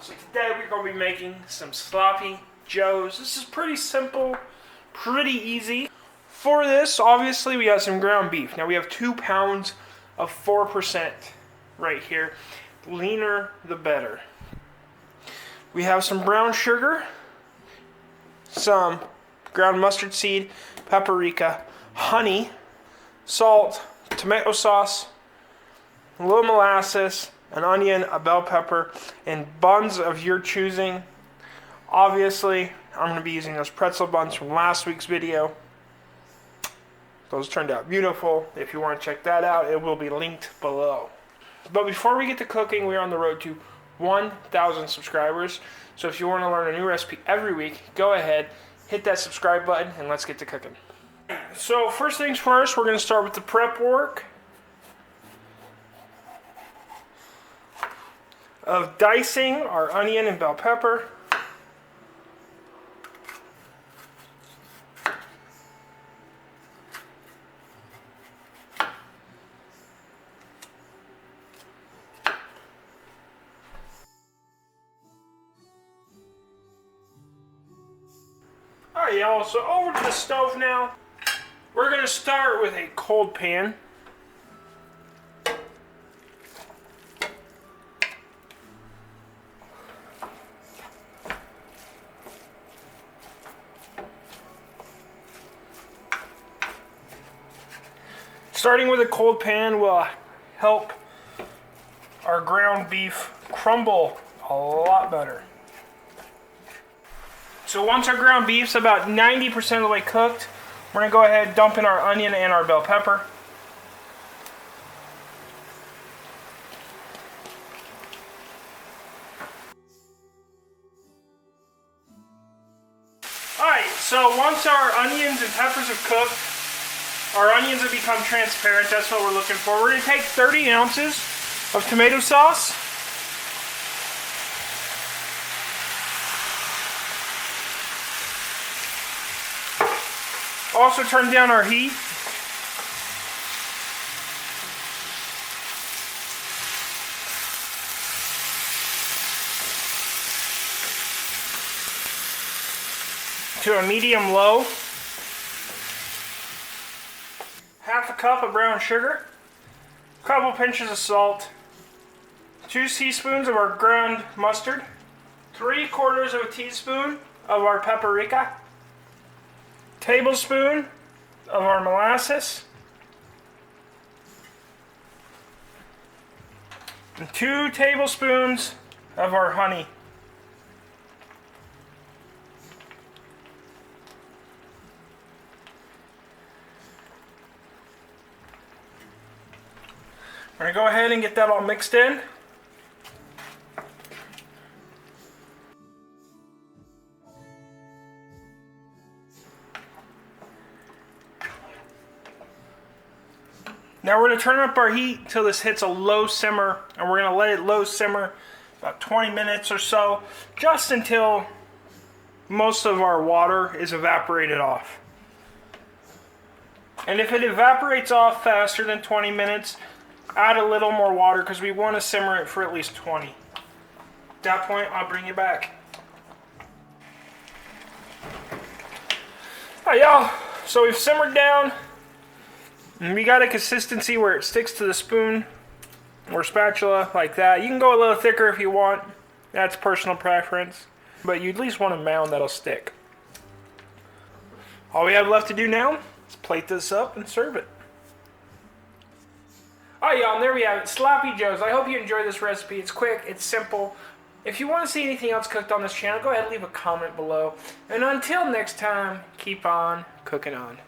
so today we're going to be making some sloppy joes. This is pretty simple, pretty easy. For this, obviously, we got some ground beef. Now we have 2 pounds of 4% right here. Leaner, the better. We have some brown sugar, some ground mustard seed, paprika, honey, salt, tomato sauce, a little molasses, an onion, a bell pepper, and buns of your choosing. Obviously, I'm going to be using those pretzel buns from last week's video. Those turned out beautiful. If you want to check that out, it will be linked below. But before we get to cooking, we're on the road to 1,000 subscribers. So if you want to learn a new recipe every week, go ahead, hit that subscribe button, and let's get to cooking. So first things first, we're going to start with the prep work of dicing our onion and bell pepper. Alright y'all, so over to the stove now. We're going to start with a cold pan. Starting with a cold pan will help our ground beef crumble a lot better. So once our ground beef's about 90% of the way cooked, we're going to go ahead and dump in our onion and our bell pepper. Alright, so once our onions and peppers have cooked, our onions have become transparent. That's what we're looking for. We're going to take 30 ounces of tomato sauce. Also turn down our heat. To a medium-low. Half a cup of brown sugar, a couple pinches of salt, 2 teaspoons of our ground mustard, 3/4 of a teaspoon of our paprika, tablespoon of our molasses, and 2 tablespoons of our honey. We're going to go ahead and get that all mixed in. Now we're going to turn up our heat until this hits a low simmer, and we're going to let it low simmer about 20 minutes or so, just until most of our water is evaporated off. And if it evaporates off faster than 20 minutes, add a little more water because we want to simmer it for at least 20. At that point, I'll bring you back. Alright y'all, so we've simmered down. And we got a consistency where it sticks to the spoon or spatula like that. You can go a little thicker if you want. That's personal preference. But you at least want a mound that'll stick. All we have left to do now is plate this up and serve it. Alright y'all, and there we have it. Sloppy Joes. I hope you enjoyed this recipe. It's quick, it's simple. If you want to see anything else cooked on this channel, go ahead and leave a comment below. And until next time, keep on cooking on.